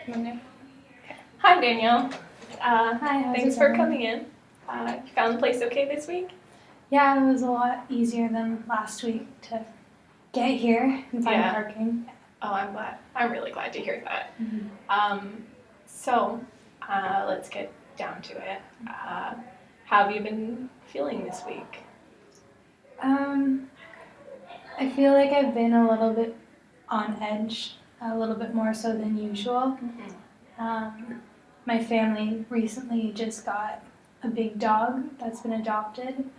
Okay. Hi, Danielle. Hi, how's Thanks it for going? coming in. You found the place okay this week? Yeah, it was a lot easier than last week to get here and find Yeah. parking. Oh, I'm glad. I'm really glad to hear that. Mhm. So, let's get down to it. How have you been feeling this week? Um, I feel like I've been a little bit on edge, a little bit more so than usual. My family recently just got a big dog that's been adopted,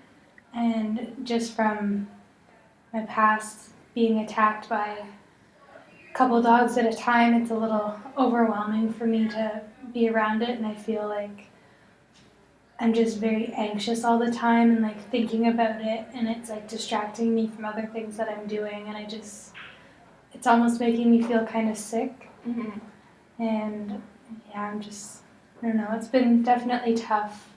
and just from my past being attacked by a couple dogs at a time, it's a little overwhelming for me to be around it, and I feel like I'm just very anxious all the time and like thinking about it, and it's like distracting me from other things that I'm doing, and it's almost making me feel kind of sick. Mm-hmm. And yeah, I don't know, it's been definitely tough.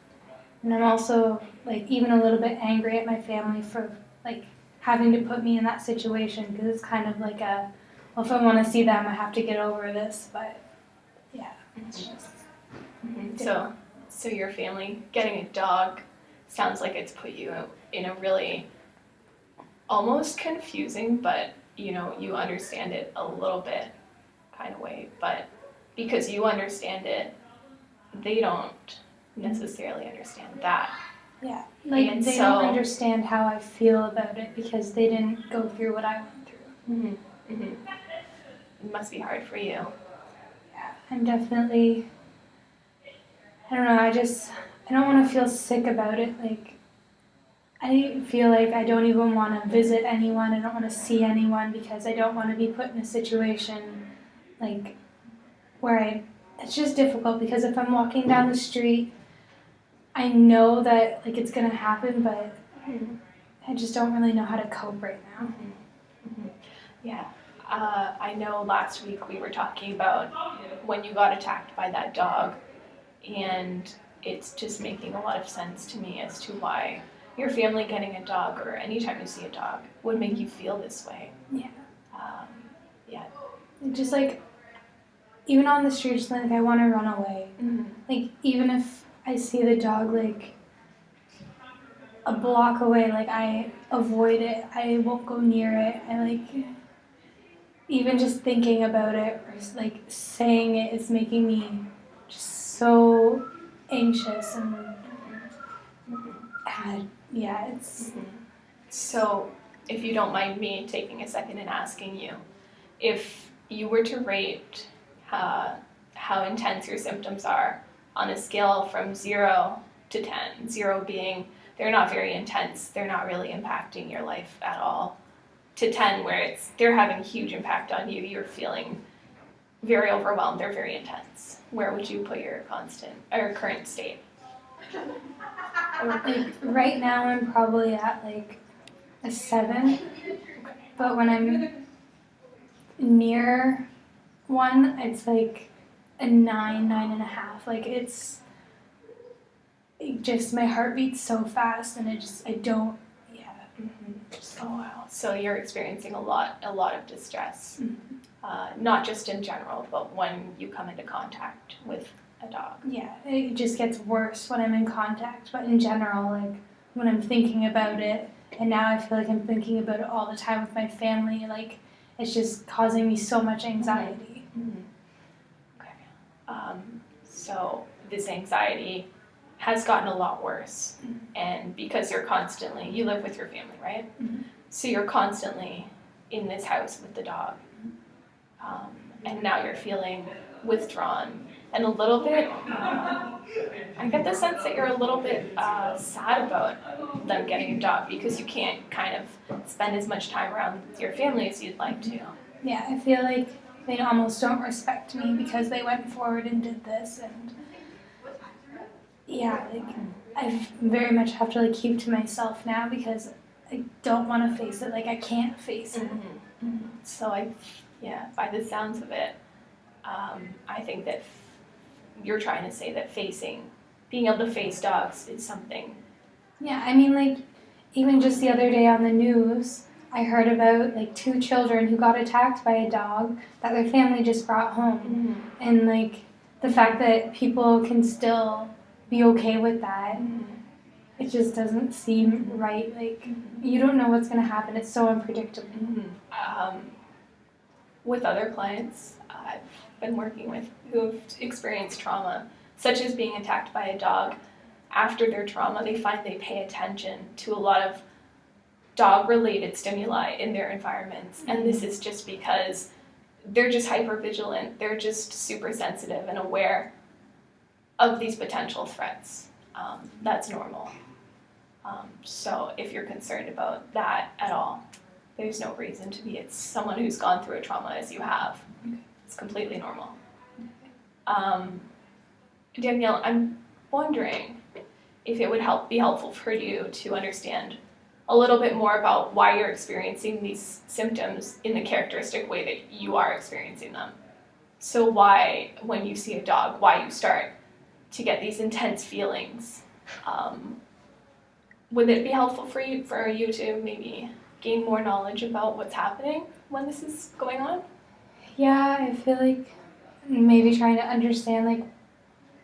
And I'm also like even a little bit angry at my family for like having to put me in that situation, because it's kind of like well, if I want to see them, I have to get over this, but yeah, it's just. Mm-hmm. So your family getting a dog sounds like it's put you in a really almost confusing, but you understand it a little bit kind of way. But because you understand it, they don't necessarily understand that. Yeah, like And they don't understand how I feel about it because they didn't go through what I went through. Mm-hmm, mm-hmm. It must be hard for you. Yeah, I'm definitely, I don't know, I don't want to feel sick about it. Like, I feel like I don't even want to visit anyone. I don't want to see anyone because I don't want to be put in a situation like it's just difficult because if I'm walking down the street, I know that like it's gonna happen, but I just don't really know how to cope right now. Mm-hmm. Yeah. I know last week we were talking about when you got attacked by that dog, and it's just making a lot of sense to me as to why your family getting a dog or anytime you see a dog would make you feel this way. Yeah. Yeah. It just like even on the streets, like I want to run away. Mm-hmm. Like even if I see the dog like a block away, like I avoid it. I won't go near it. I like even just thinking about it or like saying it is making me just so anxious and yeah, it's. Mm-hmm. So, if you don't mind me taking a second and asking you, if you were to rate how intense your symptoms are on a scale from 0 to 10, 0 being they're not very intense, they're not really impacting your life at all, to 10 where they're having a huge impact on you, you're feeling very overwhelmed, they're very intense, where would you put your current state? Like right now I'm probably at like a 7, but when I'm near one, it's like a 9, 9.5. Like it just my heart beats so fast, and I don't. Yeah. Mm-hmm. Oh wow! So you're experiencing a lot of distress, Mm-hmm. not just in general, but when you come into contact with a dog. Yeah, it just gets worse when I'm in contact, but in general, like when I'm thinking about it, and now I feel like I'm thinking about it all the time with my family, like it's just causing me so much anxiety. Mm-hmm. Okay. So this anxiety has gotten a lot worse, and because you live with your family, right? Mm-hmm. So you're constantly in this house with the dog, and now you're feeling withdrawn and a little bit, I get the sense that you're a little bit sad about them getting a dog because you can't kind of spend as much time around your family as you'd like to. Yeah, I feel like they almost don't respect me because they went forward and did this, and yeah, like I very much have to like keep to myself now because I don't want to face it. Like I can't face it. Mm-hmm. Mm-hmm. So by the sounds of it, I think that you're trying to say that being able to face dogs is something. Yeah, I mean like even just the other day on the news, I heard about like 2 children who got attacked by a dog that their family just brought home, and like the fact that people can still be okay with that, it just doesn't seem right. Like you don't know what's going to happen. It's so unpredictable. With other clients I've been working with who have experienced trauma, such as being attacked by a dog, after their trauma, they find they pay attention to a lot of dog-related stimuli in their environments, and this is just because they're just hyper-vigilant. They're just super sensitive and aware of these potential threats. That's normal. So if you're concerned about that at all, there's no reason to be. It's someone who's gone through a trauma as you have. It's completely normal. Danielle, I'm wondering if it would be helpful for you to understand a little bit more about why you're experiencing these symptoms in the characteristic way that you are experiencing them. So why, when you see a dog, why you start to get these intense feelings. Would it be helpful for you to maybe gain more knowledge about what's happening when this is going on? Yeah, I feel like maybe trying to understand like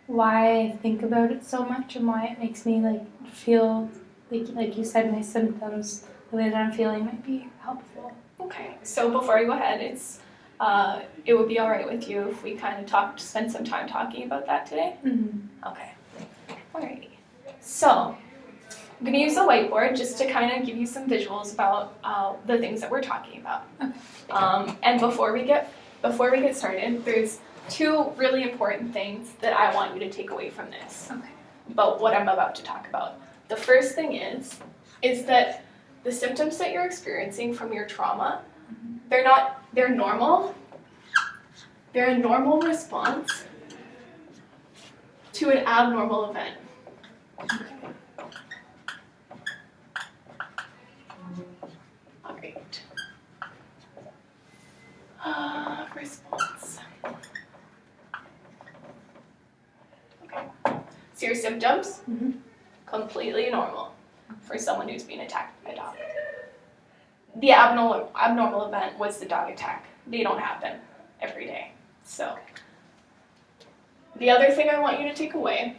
why I think about it so much and why it makes me like feel like you said, my symptoms, the way that I'm feeling might be helpful. Okay, so before I go ahead, it would be all right with you if we kind of spend some time talking about that today? Okay, alrighty. So I'm going to use a whiteboard just to kind of give you some visuals about the things that we're talking about. Okay. And before we get started, there's 2 really important things that I want you to take away from this about what I'm about to talk about. The first thing is that the symptoms that you're experiencing from your trauma, they're normal. They're a normal response to an abnormal event. All right. Response. Okay. So your symptoms, completely normal for someone who's being attacked by a dog. The abnormal event was the dog attack. They don't happen every day. So the other thing I want you to take away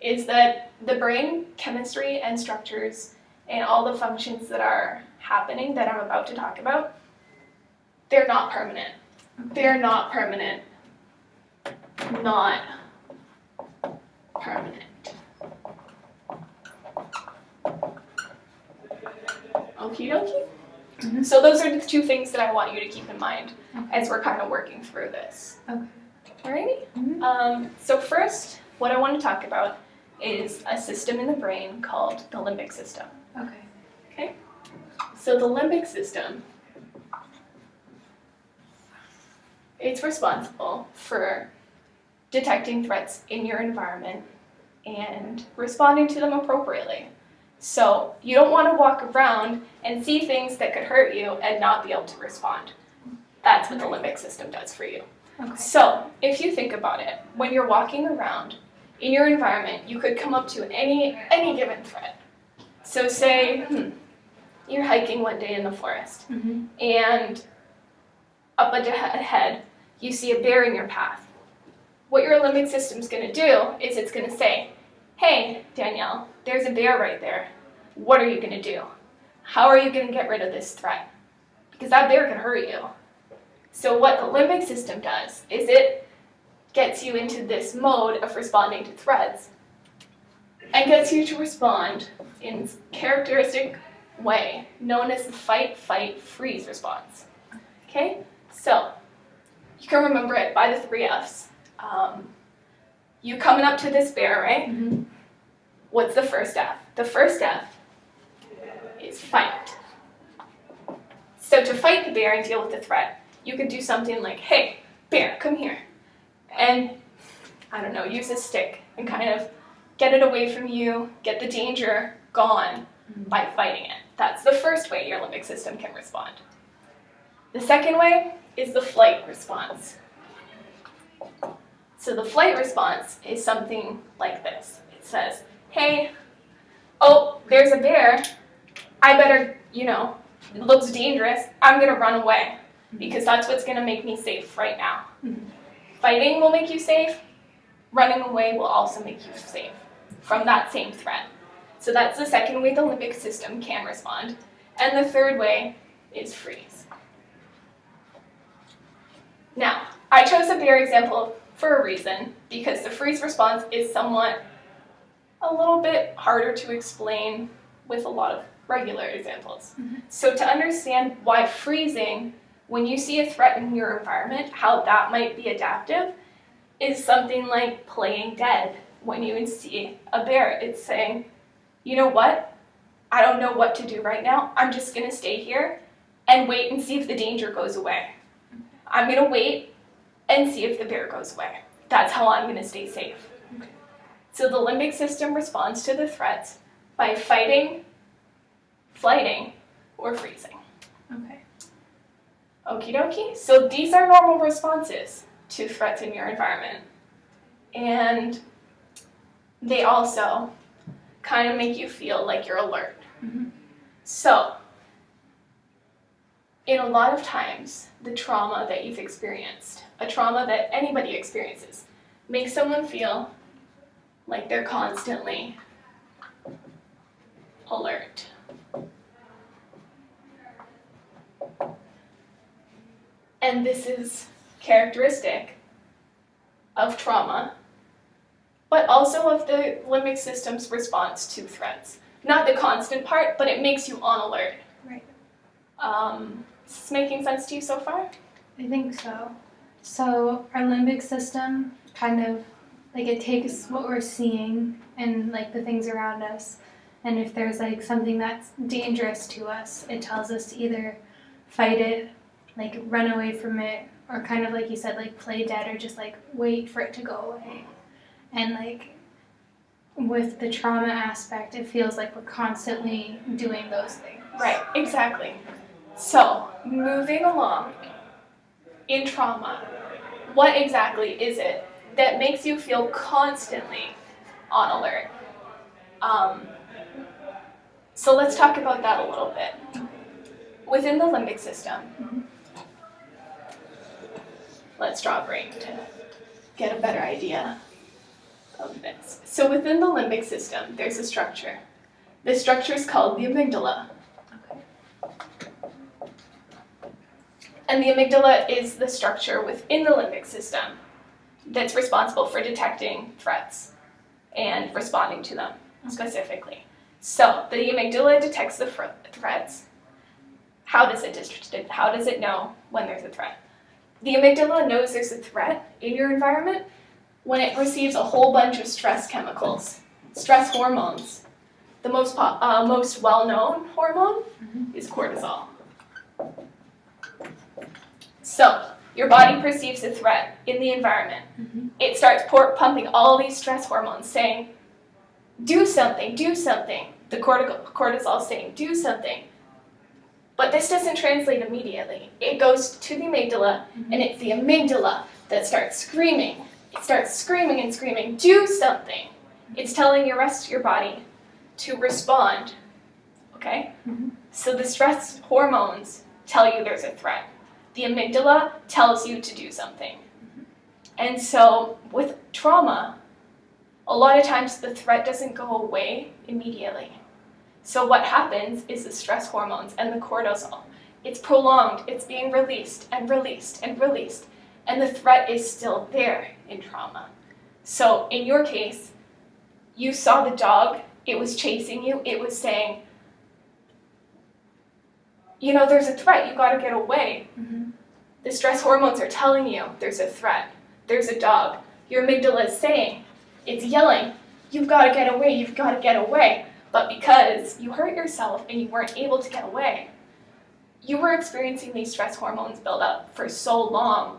is that the brain chemistry and structures and all the functions that are happening that I'm about to talk about, they're not permanent. They're not permanent. Not permanent. Okie dokie. So those are the 2 things that I want you to keep in mind as we're kind of working through this. Okay. Alrighty? So first, what I want to talk about is a system in the brain called the limbic system. Okay? So the limbic system, it's responsible for detecting threats in your environment and responding to them appropriately. So you don't want to walk around and see things that could hurt you and not be able to respond. That's what the limbic system does for you. Okay. So if you think about it, when you're walking around in your environment, you could come up to any given threat. So say you're hiking one day in the forest, and up ahead you see a bear in your path. What your limbic system's going to do is it's going to say, hey, Danielle, there's a bear right there. What are you going to do? How are you going to get rid of this threat? Because that bear can hurt you. So what the limbic system does is it gets you into this mode of responding to threats and gets you to respond in a characteristic way known as the fight, fight, freeze response. Okay? So you can remember it by the 3 F's. You coming up to this bear, right? What's the first F? The first F is fight. So to fight the bear and deal with the threat, you could do something like, hey, bear, come here. And, I don't know, use a stick and kind of get it away from you, get the danger gone by fighting it. That's the first way your limbic system can respond. The second way is the flight response. So the flight response is something like this. It says, hey, oh, there's a bear. I better, it looks dangerous, I'm going to run away because that's what's going to make me safe right now. Fighting will make you safe. Running away will also make you safe from that same threat. So that's the second way the limbic system can respond. And the third way is freeze. Now, I chose a bear example for a reason, because the freeze response is somewhat a little bit harder to explain with a lot of regular examples. So to understand why freezing, when you see a threat in your environment, how that might be adaptive, is something like playing dead. When you see a bear, it's saying, you know what? I don't know what to do right now. I'm just going to stay here and wait and see if the danger goes away. I'm going to wait and see if the bear goes away. That's how I'm going to stay safe. So the limbic system responds to the threats by fighting, flighting, or freezing. Okay. Okie dokie. So these are normal responses to threats in your environment. And they also kind of make you feel like you're alert. So, in a lot of times, the trauma that you've experienced, a trauma that anybody experiences, makes someone feel like they're constantly alert. And this is characteristic of trauma, but also of the limbic system's response to threats. Not the constant part, but it makes you on alert. Right. Is this making sense to you so far? I think so. So our limbic system kind of, like, it takes what we're seeing and, like, the things around us, and if there's, like, something that's dangerous to us, it tells us to either fight it, like, run away from it, or kind of, like you said, like, play dead, or just, like, wait for it to go away. And, like, with the trauma aspect, it feels like we're constantly doing those things. Right, exactly. So, moving along, in trauma, what exactly is it that makes you feel constantly on alert? So let's talk about that a little bit. Within the limbic system, let's draw a brain to get a better idea of this. So within the limbic system, there's a structure. This structure is called the amygdala. And the amygdala is the structure within the limbic system that's responsible for detecting threats and responding to them specifically. So the amygdala detects the threats. How does it know when there's a threat? The amygdala knows there's a threat in your environment when it receives a whole bunch of stress chemicals, stress hormones. The most well-known hormone is cortisol. So, your body perceives a threat in the environment. It starts pumping all these stress hormones saying, do something, do something. The cortisol is saying, do something. But this doesn't translate immediately. It goes to the amygdala, and it's the amygdala that starts screaming. It starts screaming and screaming, do something. It's telling the rest of your body to respond, okay? So the stress hormones tell you there's a threat. The amygdala tells you to do something. And so with trauma, a lot of times the threat doesn't go away immediately. So what happens is the stress hormones and the cortisol, it's prolonged, it's being released and released and released, and the threat is still there in trauma. So in your case, you saw the dog, it was chasing you, it was saying, you know, there's a threat, you gotta get away. The stress hormones are telling you there's a threat, there's a dog. Your amygdala is saying, it's yelling, you've gotta get away, you've gotta get away. But because you hurt yourself and you weren't able to get away, you were experiencing these stress hormones build up for so long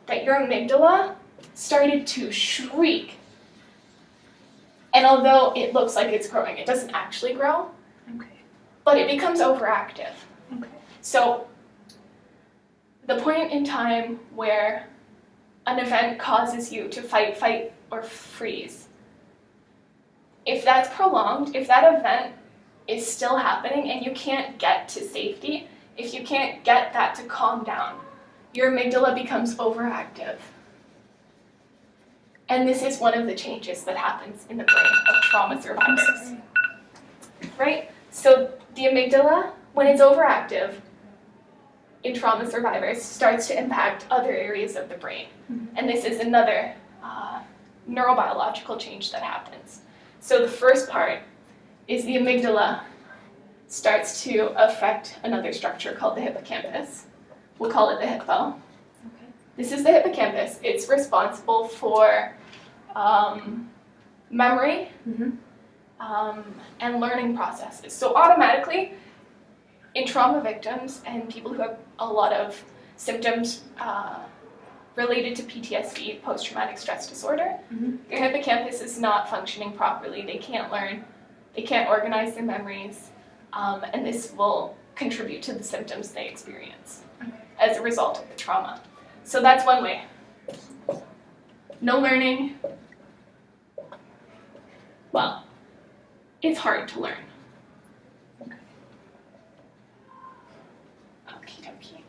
that your amygdala started to shriek. And although it looks like it's growing, it doesn't actually grow, but it becomes overactive. So the point in time where an event causes you to fight, or freeze, if that's prolonged, if that event is still happening, and you can't get to safety if you can't get that to calm down. Your amygdala becomes overactive. And this is one of the changes that happens in the brain of trauma survivors. Right? So the amygdala, when it's overactive in trauma survivors, starts to impact other areas of the brain. And this is another neurobiological change that happens. So the first part is the amygdala starts to affect another structure called the hippocampus. We'll call it the hippo. Okay. This is the hippocampus. It's responsible for memory and learning processes. So automatically, in trauma victims and people who have a lot of symptoms related to PTSD, post-traumatic stress disorder, their hippocampus is not functioning properly. They can't learn, they can't organize their memories, and this will contribute to the symptoms they experience as a result of the trauma. So that's one way. No learning. Well, it's hard to learn. Okay.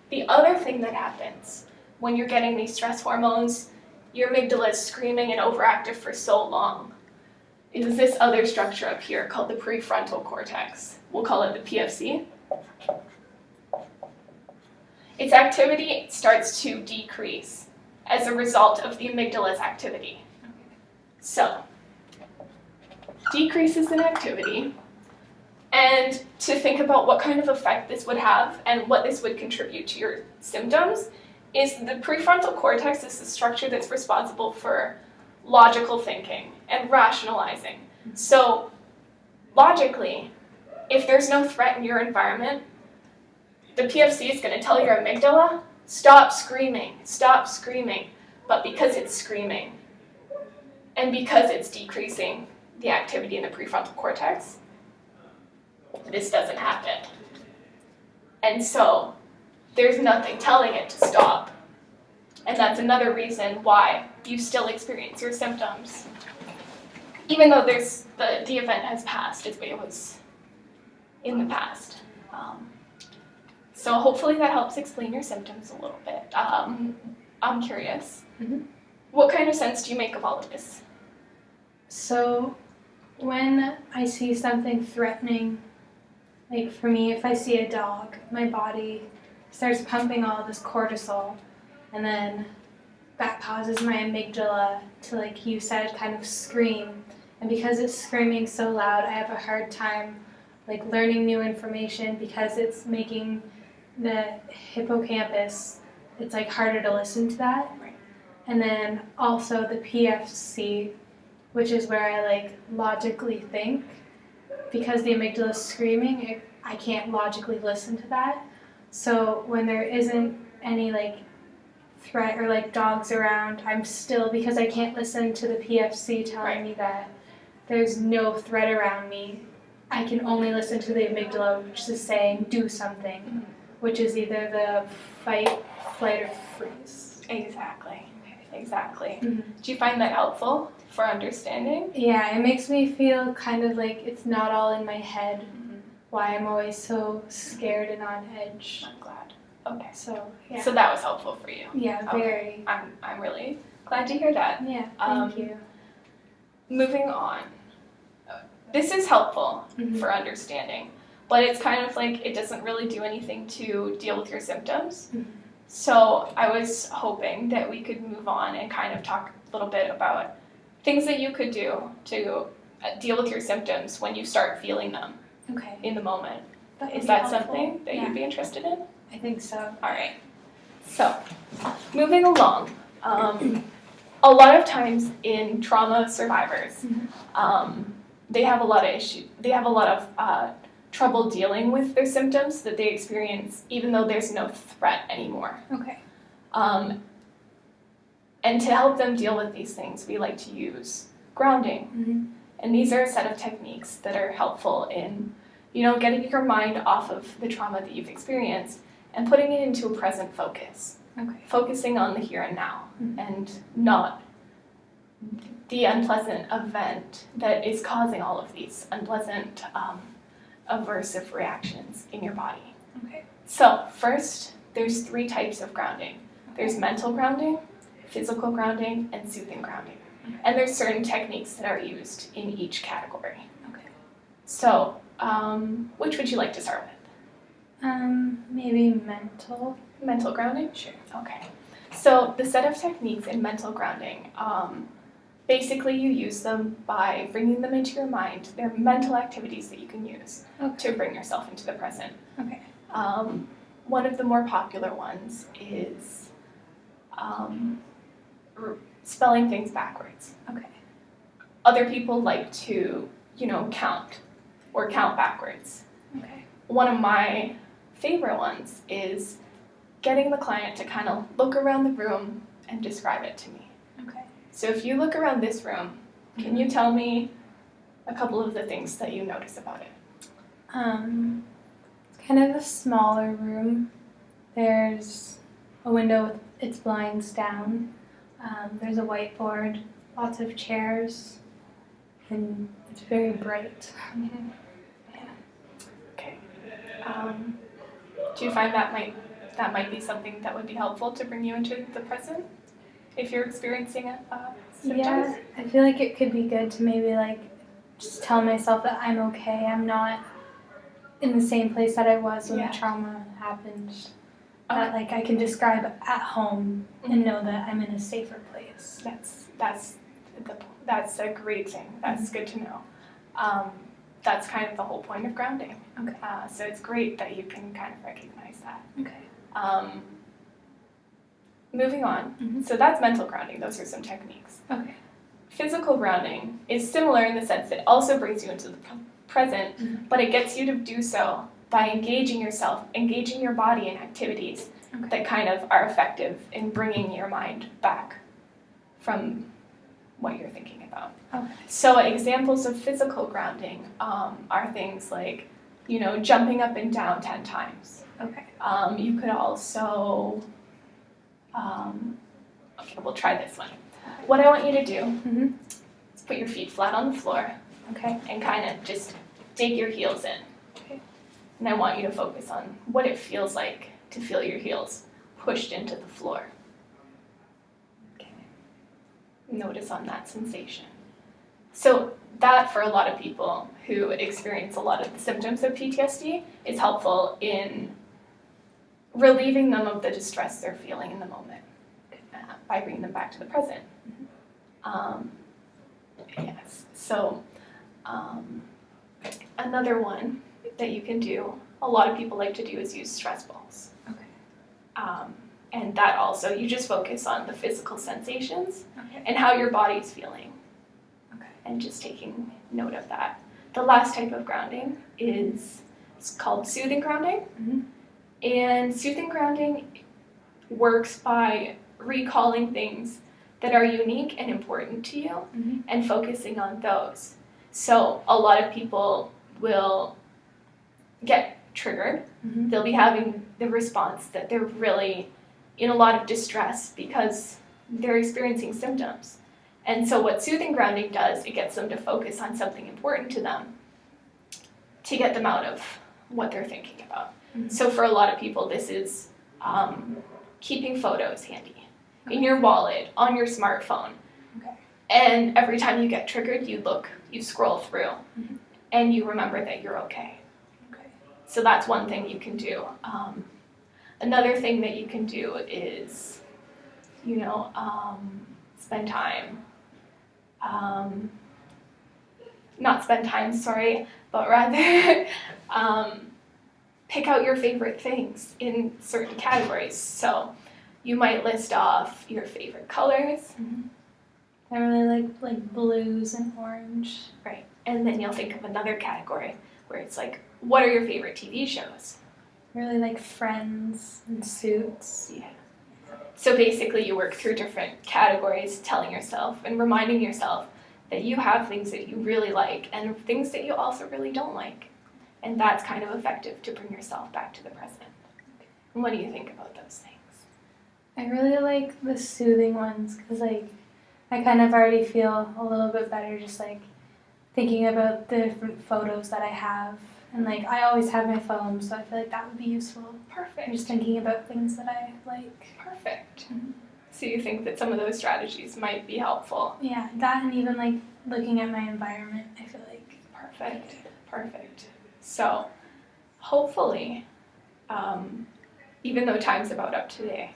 The other thing that happens when you're getting these stress hormones, your amygdala is screaming and overactive for so long, is this other structure up here called the prefrontal cortex. We'll call it the PFC. Its activity starts to decrease as a result of the amygdala's activity. So, decreases in activity, and to think about what kind of effect this would have and what this would contribute to your symptoms is the prefrontal cortex is the structure that's responsible for logical thinking and rationalizing. So, logically, if there's no threat in your environment, the PFC is going to tell your amygdala, stop screaming. But because it's screaming, and because it's decreasing the activity in the prefrontal cortex, this doesn't happen. And so, there's nothing telling it to stop. And that's another reason why you still experience your symptoms. Even though the event has passed as it was in the past. So hopefully that helps explain your symptoms a little bit. I'm curious. What kind of sense do you make of all of this? So when I see something threatening, like for me, if I see a dog, my body starts pumping all this cortisol, and then that causes my amygdala to, like you said, kind of scream. And because it's screaming so loud, I have a hard time like learning new information because it's making the hippocampus, it's like harder to listen to that. Right. And then also the PFC, which is where I like logically think, because the amygdala is screaming, I can't logically listen to that. So when there isn't any like threat or like dogs around, I'm still, because I can't listen to the PFC telling me that there's no threat around me, I can only listen to the amygdala, which is saying do something, which is either the fight, flight, or freeze. Exactly. Do you find that helpful for understanding? Yeah, it makes me feel kind of like it's not all in my head, why I'm always so scared and on edge. I'm glad. Okay. So, yeah. So that was helpful for you. Yeah, very. Okay. I'm really glad to hear that. Yeah, thank you. Moving on. This is helpful for understanding, but it's kind of like it doesn't really do anything to deal with your symptoms. So I was hoping that we could move on and kind of talk a little bit about things that you could do to deal with your symptoms when you start feeling them in the moment. Is that something that you'd be interested in? I think so. All right. So, moving along, a lot of times in trauma survivors, they have a lot of issues. They have a lot of trouble dealing with their symptoms that they experience, even though there's no threat anymore. Okay. And to help them deal with these things, we like to use grounding. And these are a set of techniques that are helpful in, getting your mind off of the trauma that you've experienced and putting it into a present focus. Okay. Focusing on the here and now and not the unpleasant event that is causing all of these unpleasant aversive reactions in your body. Okay. So first, there's 3 types of grounding. There's mental grounding, physical grounding, and soothing grounding. And there's certain techniques that are used in each category. Okay. So, which would you like to start with? Maybe mental. Mental grounding? Sure. Okay. So the set of techniques in mental grounding, basically you use them by bringing them into your mind. They're mental activities that you can use to bring yourself into the present. Okay. One of the more popular ones is spelling things backwards. Okay. Other people like to, count backwards. Okay. One of my favorite ones is getting the client to kind of look around the room and describe it to me. Okay. So if you look around this room, can you tell me a couple of the things that you notice about it? It's kind of a smaller room. There's a window with its blinds down. There's a whiteboard, lots of chairs, and it's very bright. Mm-hmm. Yeah. Okay. Do you find that might be something that would be helpful to bring you into the present if you're experiencing symptoms? Yeah, I feel like it could be good to maybe just tell myself that I'm okay. I'm not in the same place that I was when the trauma happened. That I can describe at home and know that I'm in a safer place. That's a great thing. That's good to know. That's kind of the whole point of grounding. Okay. So it's great that you can kind of recognize that. Okay. Moving on. So that's mental grounding. Those are some techniques. Okay. Physical grounding is similar in the sense that it also brings you into the present, but it gets you to do so by engaging your body in activities that kind of are effective in bringing your mind back from what you're thinking about. Okay. So examples of physical grounding are things like, jumping up and down 10 times. Okay. You could also, we'll try this one. What I want you to do is put your feet flat on the floor, and kind of just dig your heels in. Okay. And I want you to focus on what it feels like to feel your heels pushed into the floor. Okay. Notice on that sensation. So that, for a lot of people who experience a lot of the symptoms of PTSD, is helpful in relieving them of the distress they're feeling in the moment by bringing them back to the present. Yes. So another one that you can do, a lot of people like to do, is use stress balls. Okay. And that also, you just focus on the physical sensations and how your body's feeling. Okay. And just taking note of that. The last type of grounding is called soothing grounding. And soothing grounding works by recalling things that are unique and important to you and focusing on those. So a lot of people will get triggered. They'll be having the response that they're really in a lot of distress because they're experiencing symptoms. And so what soothing grounding does, it gets them to focus on something important to them to get them out of what they're thinking about. So for a lot of people, this is keeping photos handy in your wallet, on your smartphone. And every time you get triggered, you scroll through, and you remember that you're okay. So that's one thing you can do. Another thing that you can do is, spend time. Not spend time, sorry, but rather pick out your favorite things in certain categories. So you might list off your favorite colors. I really like blues and orange. Right. And then you'll think of another category where it's like, what are your favorite TV shows? I really like Friends and Suits. Yeah. So basically you work through different categories, telling yourself and reminding yourself that you have things that you really like and things that you also really don't like. And that's kind of effective to bring yourself back to the present. And what do you think about those things? I really like the soothing ones because I kind of already feel a little bit better just thinking about the different photos that I have And like I always have my phone, so I feel like that would be useful. Perfect. I'm just thinking about things that I like. Perfect. So you think that some of those strategies might be helpful? Yeah, that and even like looking at my environment, I feel like. Perfect. Perfect. So hopefully, even though time's about up today,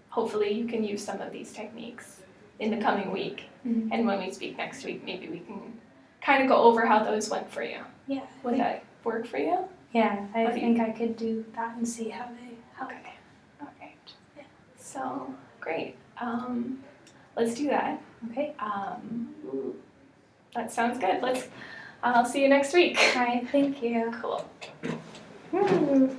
hopefully you can use some of these techniques in the coming week. Mm-hmm. And when we speak next week, maybe we can kind of go over how those went for you. Yeah. Would that work for you? Yeah, I think I could do that and see how they help. Okay. All right. Yeah. So great. Let's do that. Okay. That sounds good. I'll see you next week. All right. Thank you. Cool. Woo.